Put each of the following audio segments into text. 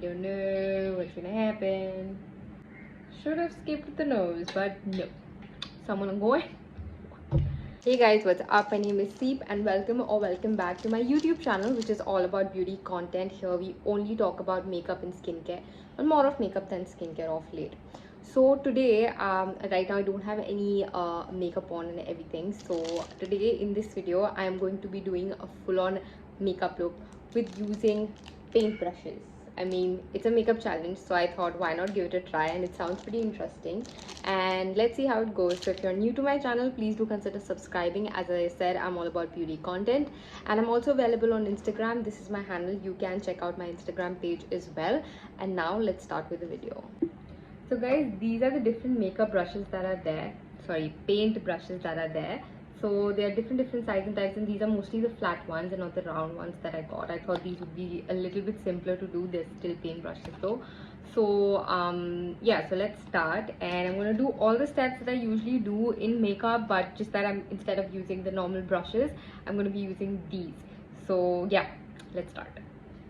Don't know what's gonna happen. Should have skipped the nose, but no. So I'm gonna go in. Hey guys, what's up? My name is Seep and welcome back to my YouTube channel, which is all about beauty content. Here we only talk about makeup and skincare, and more of makeup than skincare of late. So today, right now I don't have any makeup on and everything. So today in this video, I am going to be doing a full-on makeup look with using paint brushes. I mean, it's a makeup challenge, so I thought why not give it a try, and it sounds pretty interesting. And let's see how it goes. So if you're new to my channel, please do consider subscribing. As I said, I'm all about beauty content, and I'm also available on Instagram. This is my handle. You can check out my Instagram page as well. And now let's start with the video. So guys, these are the different makeup brushes that are there. Sorry, paint brushes that are there. So they are different sizes and types, and these are mostly the flat ones and not the round ones that I got. I thought these would be a little bit simpler to do. They're still paint brushes though. So yeah, so let's start, and I'm gonna do all the steps that I usually do in makeup, but just that I'm, instead of using the normal brushes, I'm gonna be using these. So yeah, let's start.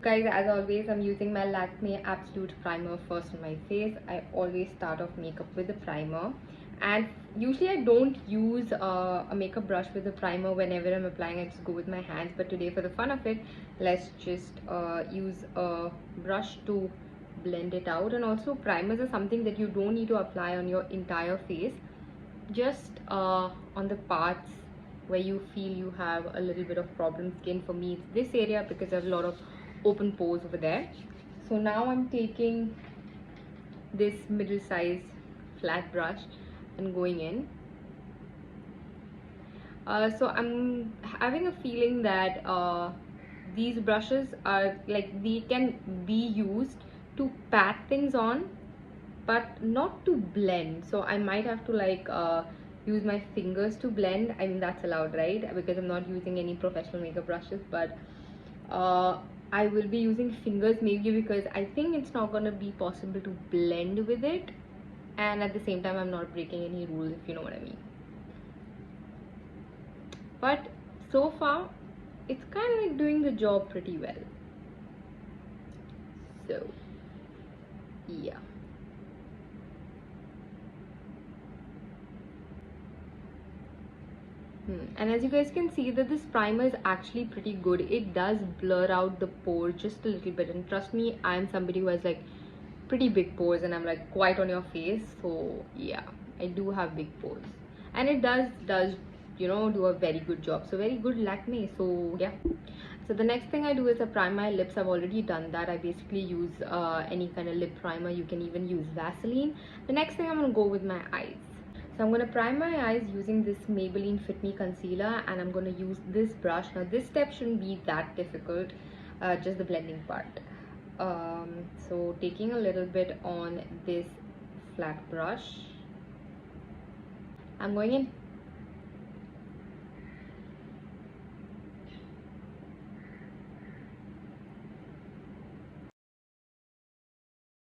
Guys, as always, I'm using my Lakme Absolute Primer first on my face. I always start off makeup with a primer, and usually I don't use a makeup brush with a primer. Whenever I'm applying, I just go with my hands, but today for the fun of it, let's just use a brush to blend it out. And also, primers are something that you don't need to apply on your entire face, just on the parts where you feel you have a little bit of problem skin. For me, it's this area because there's a lot of open pores over there. So now I'm taking this middle size flat brush and going in. So I'm having a feeling that these brushes are like, they can be used to pat things on, but not to blend. So I might have to like use my fingers to blend. I mean, that's allowed, right? Because I'm not using any professional makeup brushes, but I will be using fingers, maybe because I think it's not gonna be possible to blend with it, and at the same time I'm not breaking any rules, if you know what I mean. But so far it's kind of like doing the job pretty well. So yeah. And as you guys can see that this primer is actually pretty good. It does blur out the pore just a little bit, and trust me, I'm somebody who has like pretty big pores, and I'm like quite on your face. So yeah, I do have big pores, and it does you know, do a very good job. So very good Lakme. So yeah. So the next thing I do is I prime my lips. I've already done that. I basically use any kind of lip primer. You can even use Vaseline. The next thing, I'm gonna go with my eyes. So I'm going to prime my eyes using this Maybelline Fit Me concealer, and I'm going to use this brush. Now this step shouldn't be that difficult, just the blending part. So taking a little bit on this flat brush, I'm going in.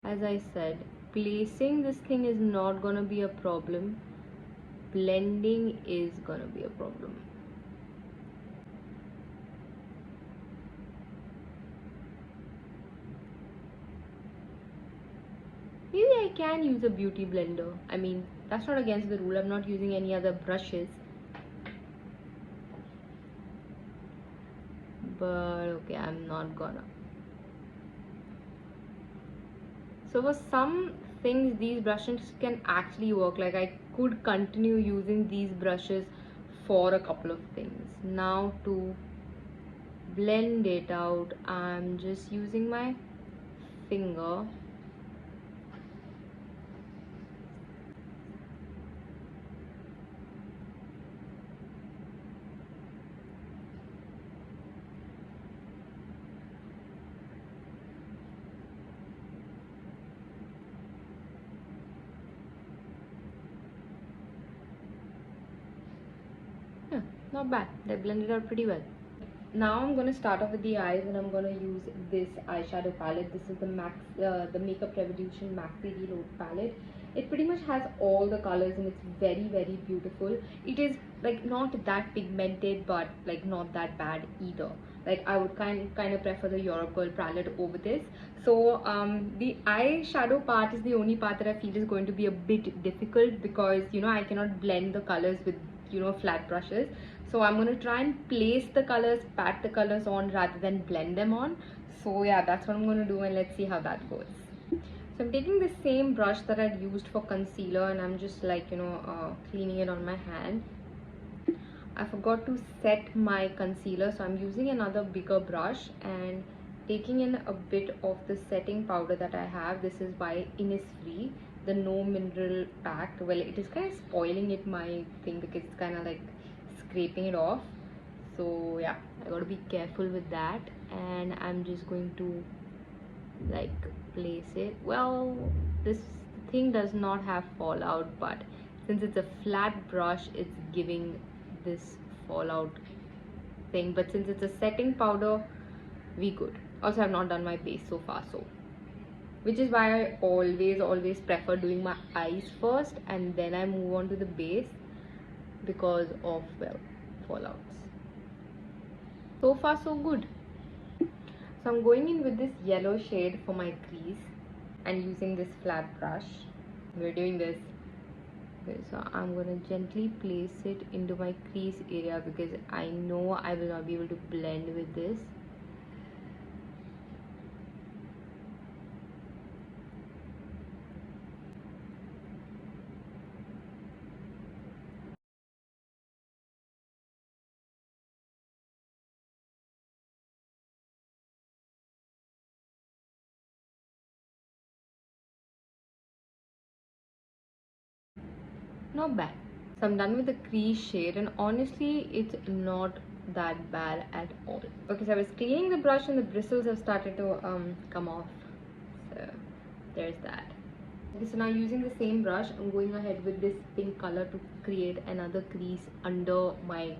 As I said, placing this thing is not going to be a problem. Blending is going to be a problem. Maybe I can use a beauty blender. I mean, that's not against the rule. I'm not using any other brushes. But okay, I'm not gonna. So for some things, these brushes can actually work. Like, I could continue using these brushes for a couple of things. Now to blend it out, I'm just using my finger. Yeah, not bad. They blended out pretty well. Now I'm going to start off with the eyes, and I'm going to use this eyeshadow palette. This is the Makeup Revolution Maxi Reload palette. It pretty much has all the colors, and it's very beautiful. It is like not that pigmented, but like not that bad either. Like I would kind of prefer the Europe Girl palette over this. So the eyeshadow part is the only part that I feel is going to be a bit difficult, because you know I cannot blend the colors with, you know, flat brushes. So I'm going to try and place the colors, pat the colors on rather than blend them on. So yeah, that's what I'm going to do, and let's see how that goes. So I'm taking the same brush that I'd used for concealer, and I'm just like, you know, cleaning it on my hand. I forgot to set my concealer, so I'm using another bigger brush and taking in a bit of the setting powder that I have. This is by Innisfree, the No Mineral pack. Well, it is kind of spoiling it, my thing, because it's kind of like scraping it off. So yeah, I gotta be careful with that, and I'm just going to like place it. Well, this thing does not have fallout, but since it's a flat brush, it's giving this fallout thing. But since it's a setting powder, we good. Also, I've not done my base so far, so which is why I always prefer doing my eyes first and then I move on to the base, because of, well, fallouts. So far so good. So I'm going in with this yellow shade for my crease and using this flat brush. We're doing this. Okay, so I'm gonna gently place it into my crease area, because I know I will not be able to blend with this. Not bad. So I'm done with the crease shade, and honestly it's not that bad at all. Okay, so I was cleaning the brush and the bristles have started to come off, so there's that. Okay, so now using the same brush, I'm going ahead with this pink color to create another crease under my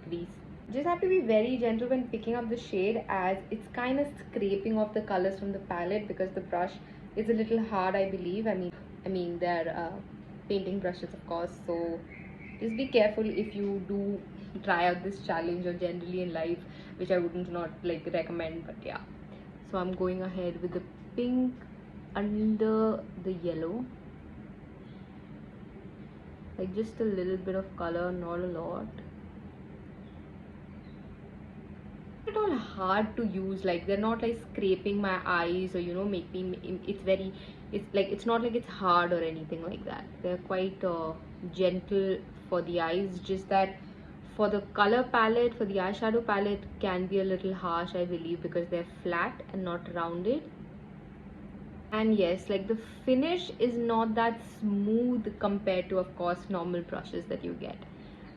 crease. Just have to be very gentle when picking up the shade, as it's kind of scraping off the colors from the palette, because the brush is a little hard, I believe. I mean they're painting brushes, of course, so just be careful if you do try out this challenge, or generally in life, which I wouldn't not like recommend, but yeah. So I'm going ahead with the pink under the yellow, like just a little bit of color, not a lot. At all hard to use, like they're not like scraping my eyes, or you know, make me, it's very, it's like, it's not like it's hard or anything like that. They're quite gentle for the eyes, just that for the color palette, for the eyeshadow palette, can be a little harsh, I believe, because they're flat and not rounded. And yes, like the finish is not that smooth compared to, of course, normal brushes that you get.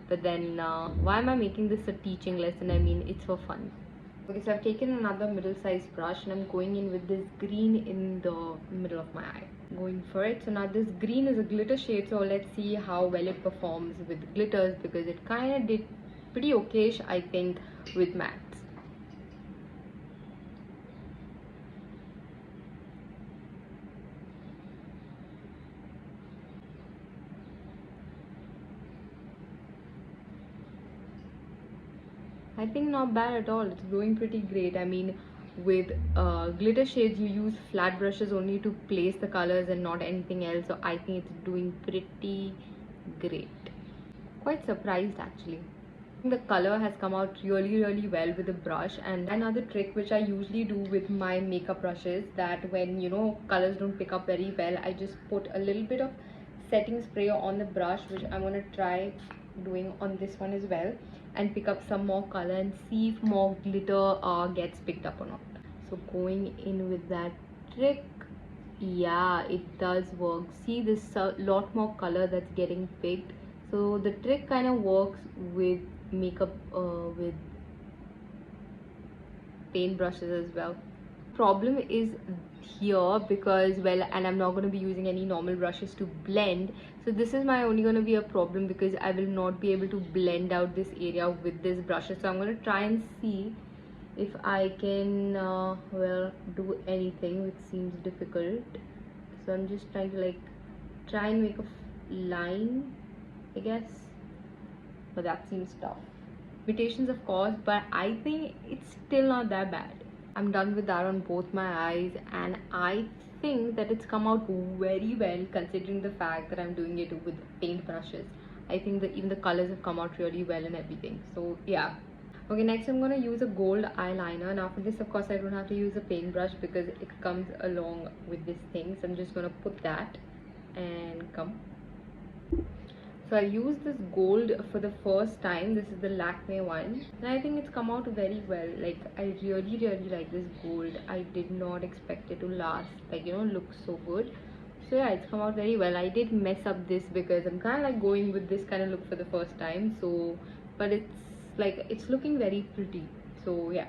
But then why am I making this a teaching lesson? I mean, it's for fun. Okay, so I've taken another middle-sized brush and I'm going in with this green in the middle of my eye. Going for it. So now this green is a glitter shade, so let's see how well it performs with glitters, because it kind of did pretty okayish, I think, with mattes. I think not bad at all. It's going pretty great. I mean, with glitter shades, you use flat brushes only to place the colors and not anything else. So I think it's doing pretty great. Quite surprised actually. The color has come out really well with the brush. And another trick which I usually do with my makeup brushes, that when, you know, colors don't pick up very well, I just put a little bit of setting spray on the brush, which I'm going to try doing on this one as well, and pick up some more color and see if more glitter gets picked up or not. So going in with that trick, yeah, it does work. See, there's a lot more color that's getting picked. So the trick kind of works with makeup with paint brushes as well. Problem is here, because, well, and I'm not going to be using any normal brushes to blend, so this is my only going to be a problem, because I will not be able to blend out this area with this brushes. So I'm going to try and see if I can well, do anything, which seems difficult. So I'm just trying to like try and make a line, I guess, but that seems tough. limitations of course, but I think it's still not that bad. I'm done with that on both my eyes, and I think that it's come out very well considering the fact that I'm doing it with paint brushes. I think that even the colors have come out really well and everything. So yeah. Okay, next I'm gonna use a gold eyeliner. Now for this, of course, I don't have to use a paintbrush because it comes along with this thing. So I'm just gonna put that and come. So I used this gold for the first time. This is the Lakme one, and I think it's come out very well. Like, I really like this gold. I did not expect it to last, like, you know, look so good. So yeah, it's come out very well. I did mess up this because I'm kind of like going with this kind of look for the first time. So, but it's looking very pretty. So yeah,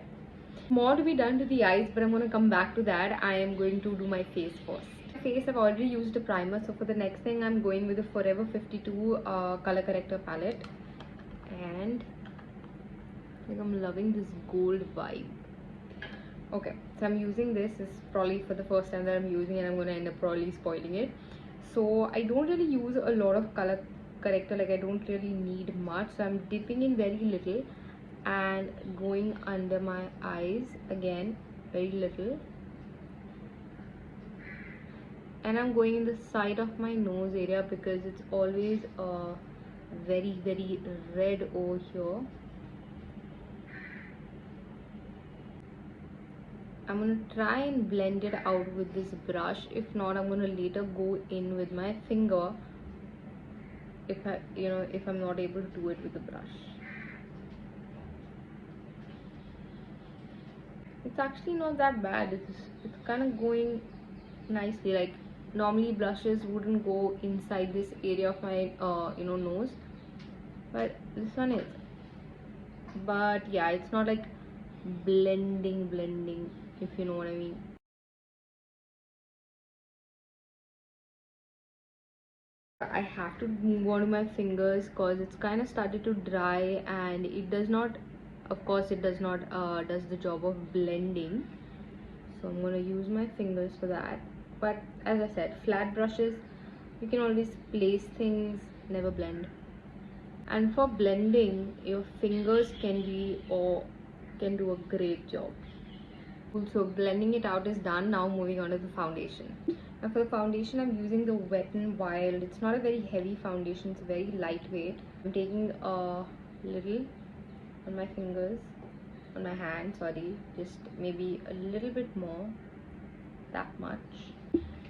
more to be done to the eyes, but I'm going to come back to that. I am going to do my face first. Face, I've already used a primer, so for the next thing I'm going with the Forever 52 color corrector palette, and like I'm loving this gold vibe. Okay, so I'm using this. This is probably for the first time that I'm using it, and I'm going to end up probably spoiling it. So I don't really use a lot of color corrector, like I don't really need much, so I'm dipping in very little and going under my eyes again, very little, and I'm going in the side of my nose area because it's always very red over here. I'm gonna try and blend it out with this brush. If not, I'm gonna later go in with my finger if I'm not able to do it with the brush. It's actually not that bad. It's kind of going nicely. Like, normally brushes wouldn't go inside this area of my nose, but this one is. But yeah, it's not like blending, if you know what I mean. I have to move on to my fingers because it's kind of started to dry, and it does not, of course it does not does the job of blending. So I'm going to use my fingers for that. But as I said, flat brushes, you can always place things, never blend. And for blending, your fingers can do a great job. So blending it out is done. Now moving on to the foundation. Now for the foundation, I'm using the Wet n Wild. It's not a very heavy foundation, it's very lightweight. I'm taking a little on my fingers, on my hand, sorry, just maybe a little bit more, that much.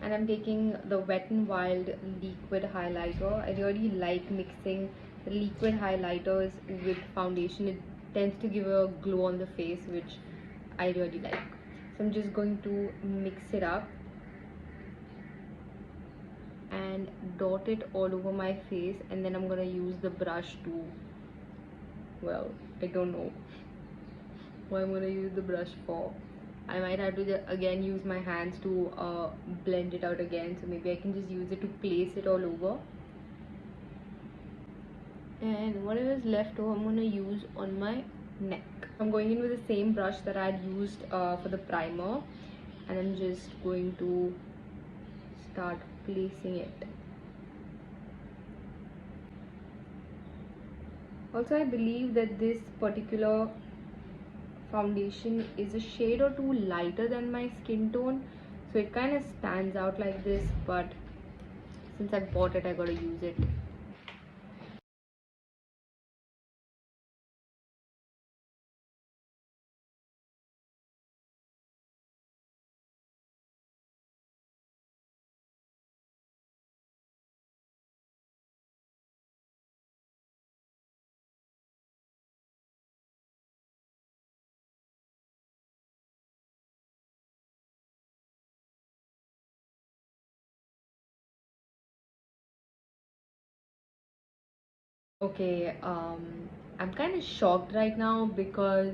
And I'm taking the Wet n Wild liquid highlighter. I really like mixing the liquid highlighters with foundation. It tends to give a glow on the face, which I really like. So I'm just going to mix it up and dot it all over my face, and then I'm gonna use the brush to, well, I don't know what I'm gonna use the brush for. I might have to again use my hands to blend it out again, so maybe I can just use it to place it all over. And whatever is left over, I'm gonna use on my neck. I'm going in with the same brush that I had used for the primer, and I'm just going to start placing it. Also, I believe that this particular foundation is a shade or two lighter than my skin tone, so it kind of stands out like this, but since I bought it, I gotta use it. Okay, I'm kind of shocked right now because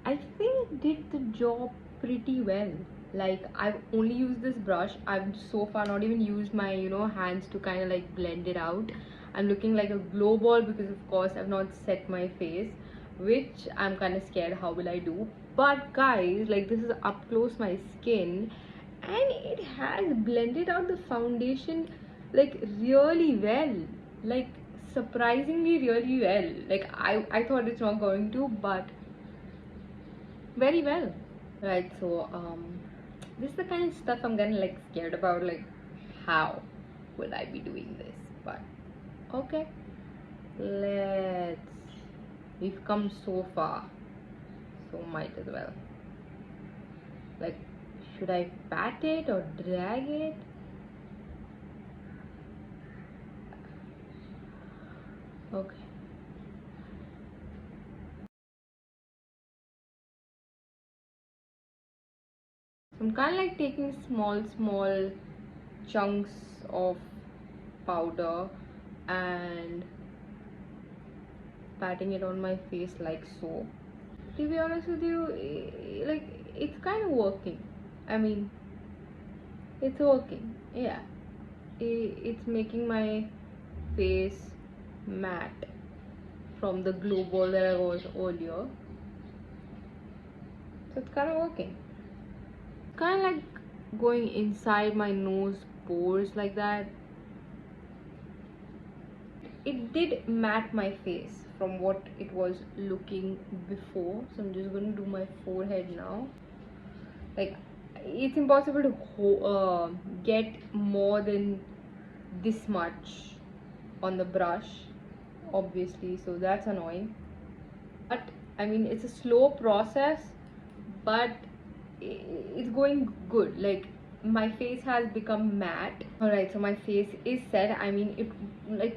I think it did the job pretty well. Like, I've only used this brush. I've so far not even used my, hands to kind of like blend it out. I'm looking like a glow ball because of course I've not set my face, which I'm kind of scared how will I do. But guys, like, this is up close my skin, and it has blended out the foundation like really well. Like, surprisingly really well. Like I thought it's not going to, but very well. Right, so this is the kind of stuff I'm gonna like scared about, like how will I be doing this? But okay, let's, we've come so far, so might as well. Like, should I pat it or drag it? Okay. So I'm kind of like taking small chunks of powder and patting it on my face like so. To be honest with you, like it's kind of working. I mean, it's working. Yeah, it's making my face matte from the glow ball that I was earlier. So it's kind of working. Kind of like going inside my nose pores like that. It did matte my face from what it was looking before. So I'm just going to do my forehead now. Like, it's impossible to get more than this much on the brush, obviously, so that's annoying. But I mean, it's a slow process, but it's going good. Like, my face has become matte. All right, so my face is set. I mean, it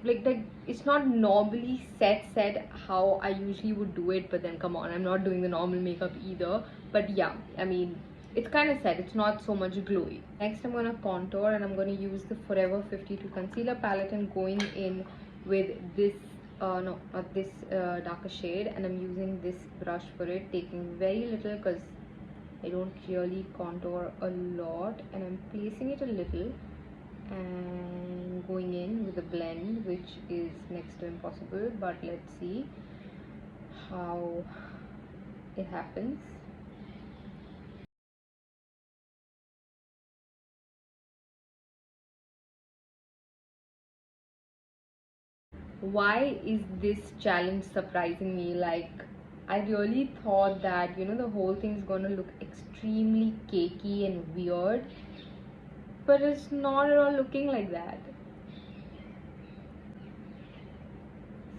like it's not normally set how I usually would do it, but then come on, I'm not doing the normal makeup either. But yeah, I mean, it's kind of set. It's not so much glowy. Next, I'm gonna contour, and I'm gonna use the Forever 52 concealer palette and going in with this no, not this darker shade, and I'm using this brush for it, taking very little because I don't really contour a lot, and I'm placing it a little and going in with a blend, which is next to impossible, but let's see how it happens. Why is this challenge surprising me? Like, I really thought that, you know, the whole thing's gonna look extremely cakey and weird, but it's not at all looking like that.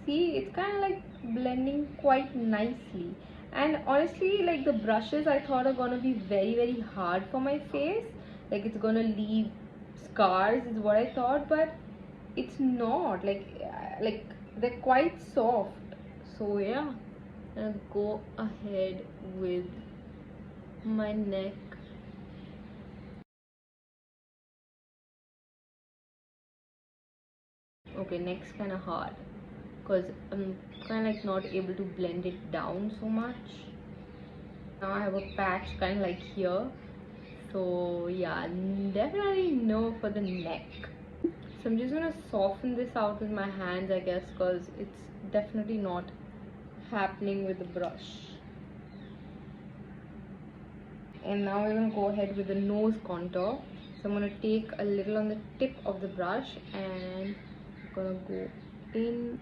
See, it's kind of like blending quite nicely. And honestly, like the brushes I thought are gonna be very hard for my face, like it's gonna leave scars is what I thought, but it's not. Like they're quite soft. So yeah, I'll go ahead with my neck. Okay, neck's kind of hard because I'm kind of like not able to blend it down so much. Now I have a patch kind of like here, so yeah, definitely no for the neck. So I'm just gonna soften this out with my hands, I guess, because it's definitely not happening with the brush. And now we're gonna go ahead with the nose contour. So I'm gonna take a little on the tip of the brush and I'm gonna go in.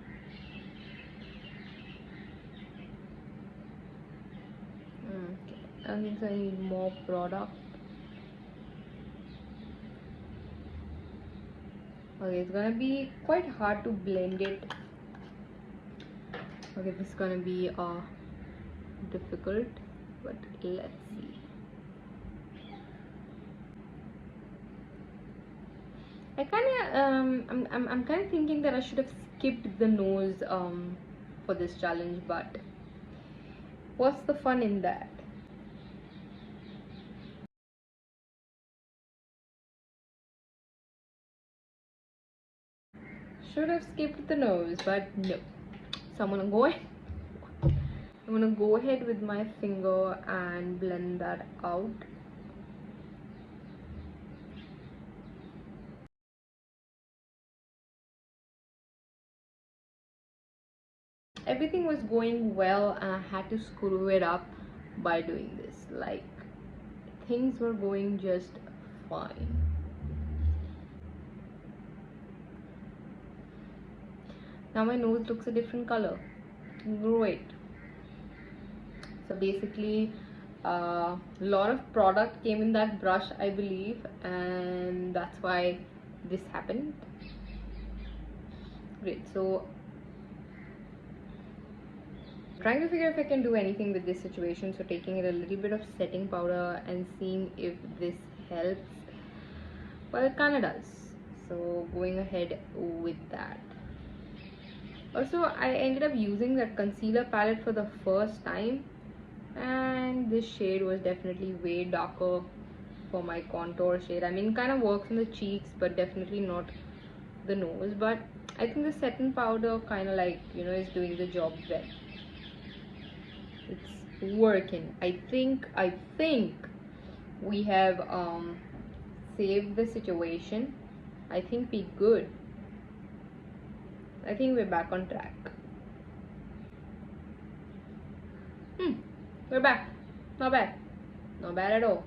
Okay, I think I need more product. Okay, it's gonna be quite hard to blend it. Okay, this is gonna be difficult, but let's see. I kind of I'm kind of thinking that I should have skipped the nose for this challenge, but what's the fun in that? Should have skipped the nose, but no. So I'm gonna go ahead with my finger and blend that out. Everything was going well, and I had to screw it up by doing this. Like, things were going just fine. Now my nose looks a different color. Great. So basically a lot of product came in that brush, I believe, and that's why this happened. Great. So trying to figure if I can do anything with this situation, so taking it a little bit of setting powder and seeing if this helps. Well, it kind of does, so going ahead with that. Also, I ended up using that concealer palette for the first time, and this shade was definitely way darker for my contour shade. I mean, kind of works on the cheeks, but definitely not the nose. But I think the setting powder kind of like, you know, is doing the job well. It's working. I think we have saved the situation. I think we're good. I think we're back on track. We're back. Not bad. Not bad at all.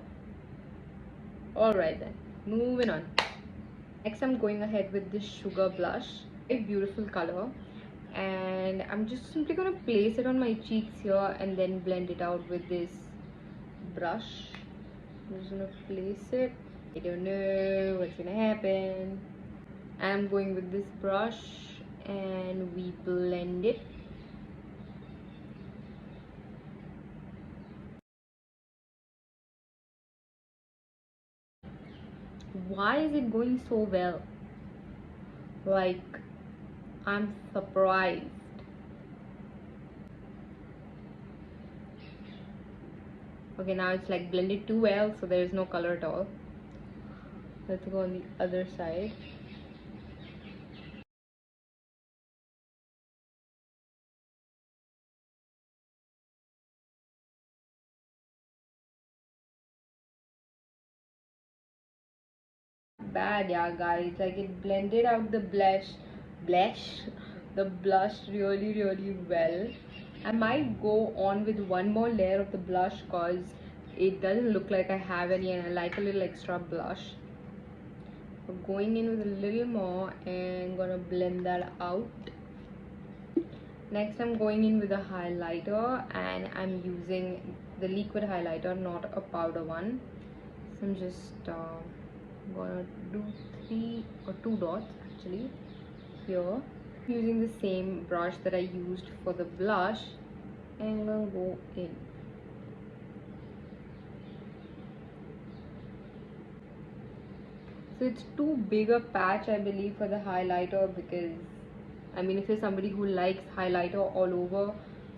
Alright then, moving on. Next I'm going ahead with this sugar blush. A beautiful color. And I'm just simply going to place it on my cheeks here and then blend it out with this brush. I'm just going to place it. I don't know what's going to happen. I'm going with this brush and we blend it. Why is it going so well? Like, I'm surprised. Okay, now it's like blended too well, so there is no color at all. Let's go on the other side. Bad, yeah, guys. Like, it blended out the the blush really well. I might go on with one more layer of the blush because it doesn't look like I have any, and I like a little extra blush. So going in with a little more and gonna blend that out. Next I'm going in with a highlighter, and I'm using the liquid highlighter, not a powder one. So I'm just gonna do 3 or 2 dots actually here, using the same brush that I used for the blush, and I'm gonna go in. So it's too big a patch, I believe, for the highlighter, because I mean, if you're somebody who likes highlighter all over,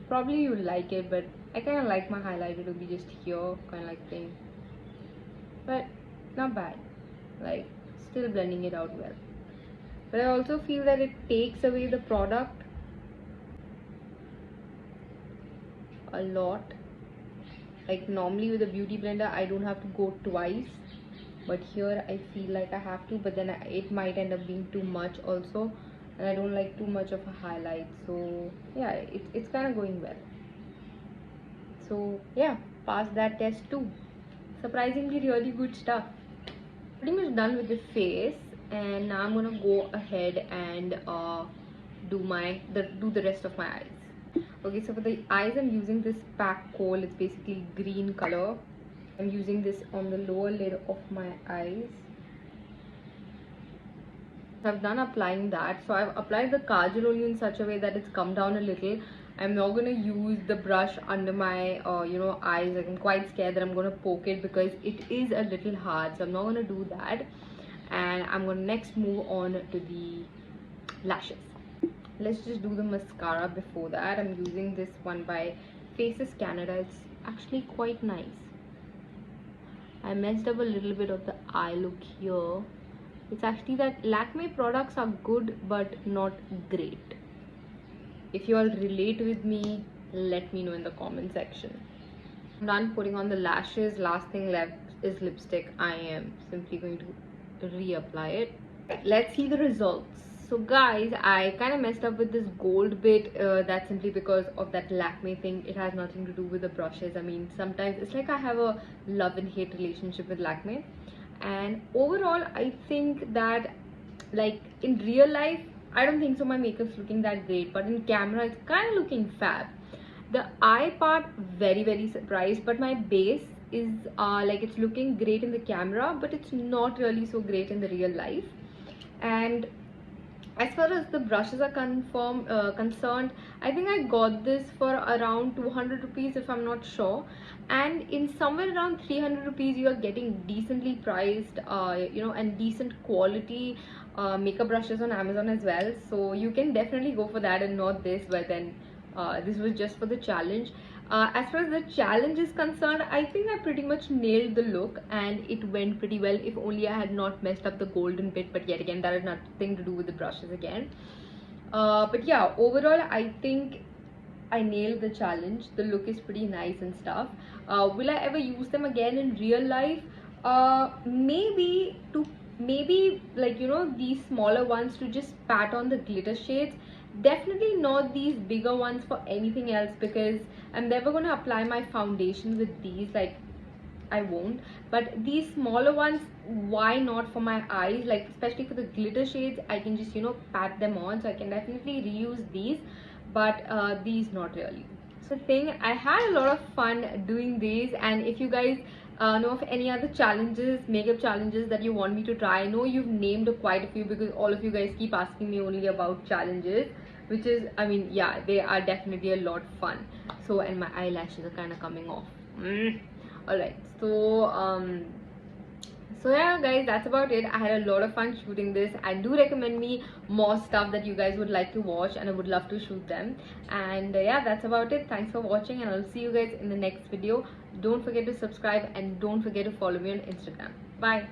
probably you'll like it, but I kind of like my highlighter to be just here, kind of like thing. But not bad, like still blending it out well. But I also feel that it takes away the product a lot. Like normally with a beauty blender I don't have to go twice, but here I feel like I have to, but then it might end up being too much also, and I don't like too much of a highlight. So yeah, it's kind of going well. So yeah, pass that test too. Surprisingly really good stuff. Pretty much done with the face, and now I'm gonna go ahead and do the rest of my eyes. Okay, so for the eyes I'm using this Pack Kohl. It's basically green color. I'm using this on the lower lid of my eyes. I've done applying that, so I've applied the kajal only in such a way that it's come down a little. I'm not gonna use the brush under my eyes. Like, I'm quite scared that I'm gonna poke it because it is a little hard, so I'm not gonna do that. And I'm gonna next move on to the lashes. Let's just do the mascara before that. I'm using this one by Faces Canada. It's actually quite nice. I messed up a little bit of the eye look here. It's actually that Lakme products are good but not great. If you all relate with me, let me know in the comment section. I'm done putting on the lashes. Last thing left is lipstick. I am simply going to reapply it. Let's see the results. So guys, I kind of messed up with this gold bit. That's simply because of that Lakme thing. It has nothing to do with the brushes. I mean, sometimes it's like I have a love and hate relationship with Lakme. And overall, I think that, like, in real life, I don't think so my makeup's looking that great, but in camera it's kind of looking fab. The eye part, very surprised, but my base is like it's looking great in the camera, but it's not really so great in the real life. And as far as the brushes are concerned, I think I got this for around 200 rupees if I'm not sure, and in somewhere around 300 rupees you are getting decently priced and decent quality makeup brushes on Amazon as well. So you can definitely go for that and not this, but then this was just for the challenge. As far as the challenge is concerned, I think I pretty much nailed the look and it went pretty well, if only I had not messed up the golden bit, but yet again that has nothing to do with the brushes again. But yeah, overall I think I nailed the challenge. The look is pretty nice and stuff. Will I ever use them again in real life? Maybe like these smaller ones to just pat on the glitter shades. Definitely not these bigger ones for anything else, because I'm never gonna apply my foundation with these, like I won't. But these smaller ones, why not for my eyes? Like especially for the glitter shades, I can just pat them on. So I can definitely reuse these, but these not really. So thing, I had a lot of fun doing these, and if you guys know of any other challenges, makeup challenges that you want me to try, I know you've named quite a few because all of you guys keep asking me only about challenges, which is, I mean, yeah, they are definitely a lot fun. So, and my eyelashes are kind of coming off. Alright, so yeah guys, that's about it. I had a lot of fun shooting this, and do recommend me more stuff that you guys would like to watch, and I would love to shoot them. And yeah, that's about it. Thanks for watching, and I'll see you guys in the next video. Don't forget to subscribe and don't forget to follow me on Instagram. Bye.